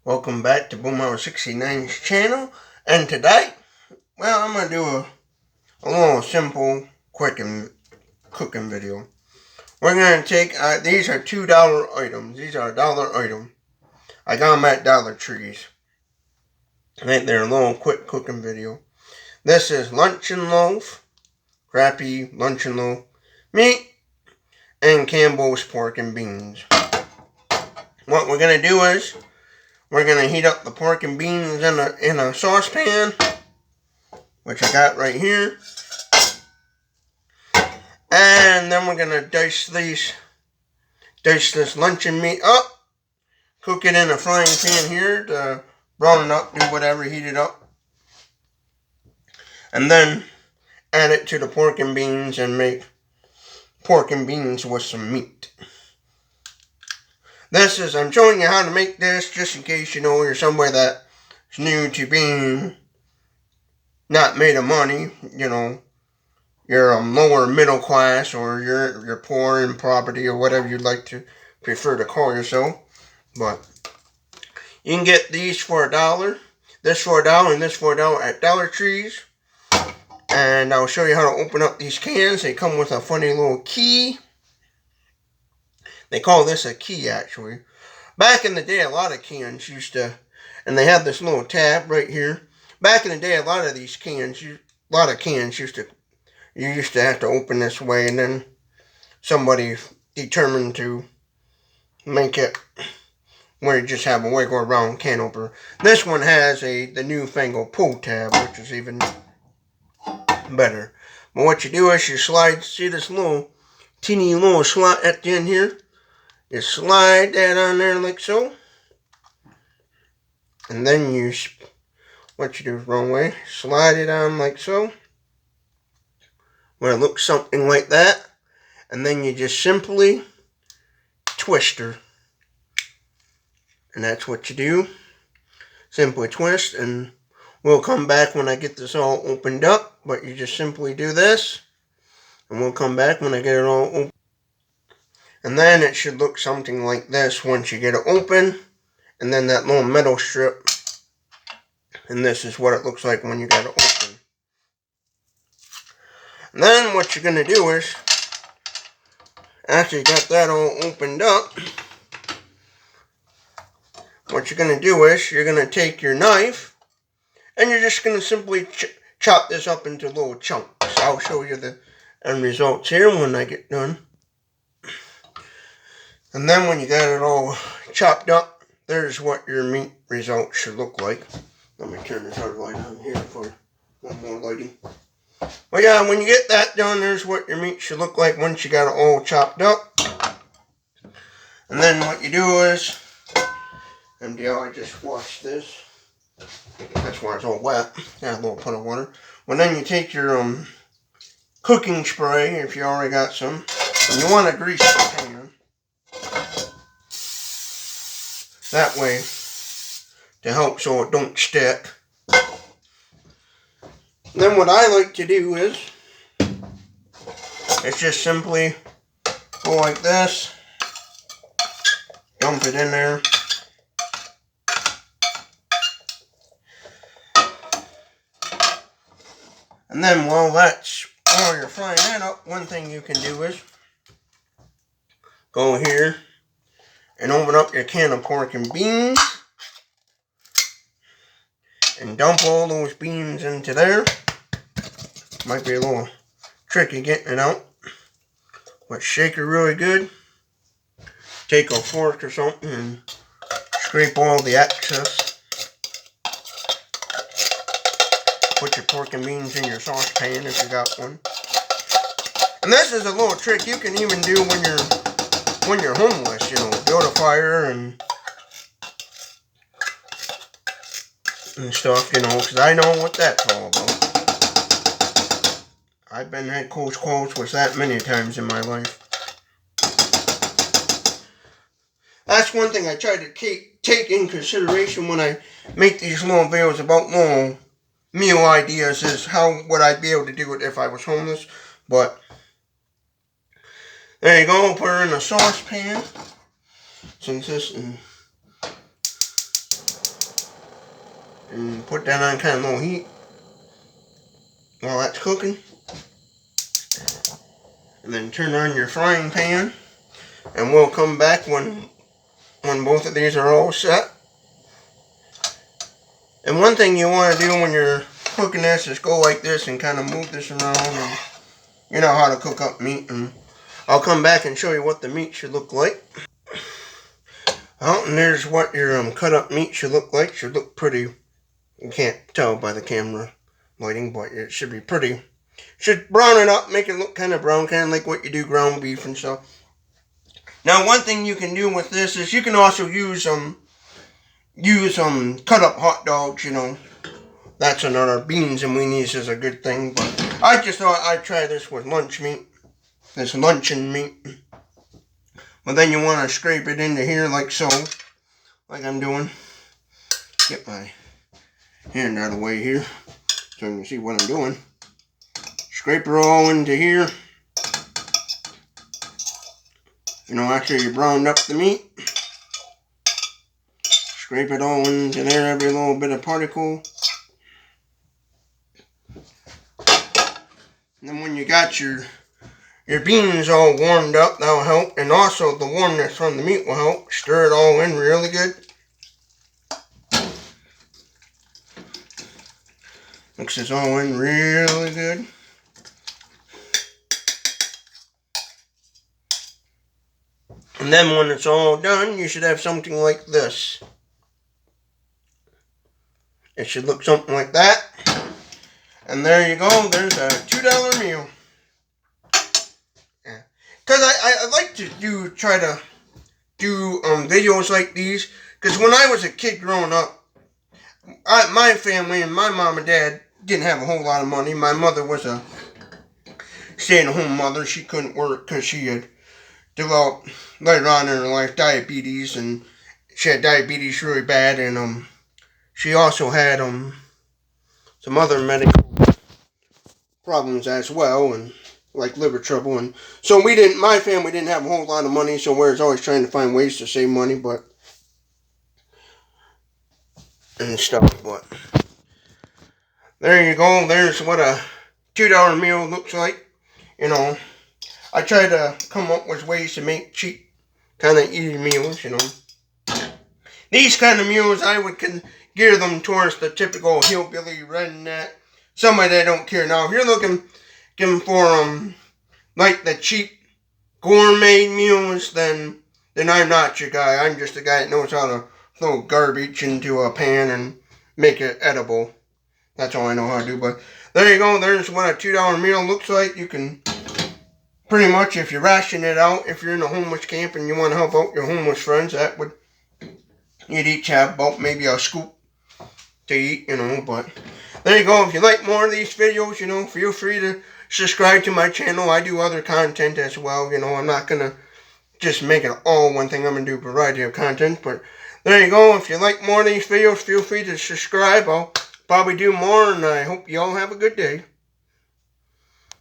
Welcome back to Boomhauer69's channel. And today, well, I'm going to do a little simple, quick cooking video. We're going to take, these are $2 items. These are a dollar item. I got them at Dollar Trees. Right there, a little quick cooking video. This is Luncheon loaf, crappy Luncheon loaf, meat, and Campbell's pork and beans. What we're going to do is, we're going to heat up the pork and beans in a saucepan, which I got right here. And then we're going to dice this luncheon meat up, cook it in a frying pan here to brown it up, do whatever, heat it up. And then add it to the pork and beans and make pork and beans with some meat. I'm showing you how to make this just in case you know you're somewhere that's new to being not made of money, you know, you're a lower middle class or you're poor in property or whatever you'd like to prefer to call yourself. But you can get these for $1, this for $1 and this for $1 at Dollar Trees. And I'll show you how to open up these cans. They come with a funny little key. They call this a key, actually. Back in the day, a lot of cans used to, and they have this little tab right here. Back in the day, a lot of cans used to, you used to have to open this way, and then somebody determined to make it where you just have a regular round can opener. This one has the newfangled pull tab, which is even better. But what you do is you slide, see this little teeny little slot at the end here? You slide that on there like so. And then what you do is the wrong way. Slide it on like so. Where it looks something like that. And then you just simply twist her. And that's what you do. Simply twist. And we'll come back when I get this all opened up. But you just simply do this. And we'll come back when I get it all open. And then it should look something like this once you get it open. And then that little metal strip. And this is what it looks like when you got it open. And then what you're going to do is, after you got that all opened up, what you're going to do is, you're going to take your knife, and you're just going to simply chop this up into little chunks. I'll show you the end results here when I get done. And then when you got it all chopped up, there's what your meat result should look like. Let me turn this other light on here for one more lighting. Well, yeah, when you get that done, there's what your meat should look like once you got it all chopped up. And then what you do is, I just washed this. That's why it's all wet. Got a little pot of water. Well, then you take your cooking spray, if you already got some, and you want to grease the pan. That way, to help so it don't stick. Then what I like to do is, it's just simply go like this, dump it in there. And then while you're frying that up, one thing you can do is go here and open up your can of pork and beans and dump all those beans into there. Might be a little tricky getting it out, but shake it really good. Take a fork or something and scrape all the excess. Put your pork and beans in your saucepan if you got one. And this is a little trick you can even do when you're homeless, you know, build a fire and stuff, you know, because I know what that's all about. I've been at close calls with that many times in my life. That's one thing I try to take in consideration when I make these little videos about little meal ideas, is how would I be able to do it if I was homeless. But there you go, put her in a saucepan. Since this, and put that on kind of low heat while that's cooking. And then turn on your frying pan, and we'll come back when both of these are all set. And one thing you want to do when you're cooking this is go like this and kind of move this around, and you know how to cook up meat. And I'll come back and show you what the meat should look like. Well, and there's what your cut up meat should look like. Should look pretty. You can't tell by the camera lighting, but it should be pretty. Should brown it up, make it look kind of brown, kind of like what you do ground beef and stuff. Now, one thing you can do with this is you can also use cut up hot dogs. You know, that's another beans and weenies is a good thing. But I just thought I'd try this with lunch meat, this luncheon meat. But then you want to scrape it into here like so, like I'm doing. Get my hand out of the way here so you can see what I'm doing. Scrape it all into here. You know, after you browned up the meat, scrape it all into there, every little bit of particle. And then when you got your beans all warmed up, that'll help. And also the warmness from the meat will help. Stir it all in really good. Mix this all in really good. And then when it's all done, you should have something like this. It should look something like that. And there you go. There's a $2 meal. Yeah. Because I like to try to do videos like these. Because when I was a kid growing up, my family and my mom and dad didn't have a whole lot of money. My mother was a stay-at-home mother. She couldn't work because she had developed later on in her life diabetes, and she had diabetes really bad, and she also had some other medical problems as well, and like liver trouble. And so my family didn't have a whole lot of money, so we was always trying to find ways to save money, and stuff. But there you go. There's what a $2 meal looks like. You know, I try to come up with ways to make cheap kind of eating meals, you know. These kind of meals, I would gear them towards the typical hillbilly redneck, somebody that don't care. Now, if you're looking for like the cheap gourmet meals, then I'm not your guy. I'm just a guy that knows how to throw garbage into a pan and make it edible. That's all I know how to do. But there you go. There's what a $2 meal looks like. You can pretty much, if you ration it out, if you're in a homeless camp and you want to help out your homeless friends, you'd each have about maybe a scoop to eat, you know. But there you go. If you like more of these videos, you know, feel free to subscribe to my channel. I do other content as well, you know. I'm not going to just make it all one thing. I'm going to do a variety of content. But there you go. If you like more of these videos, feel free to subscribe. I'll probably do more, and I hope you all have a good day.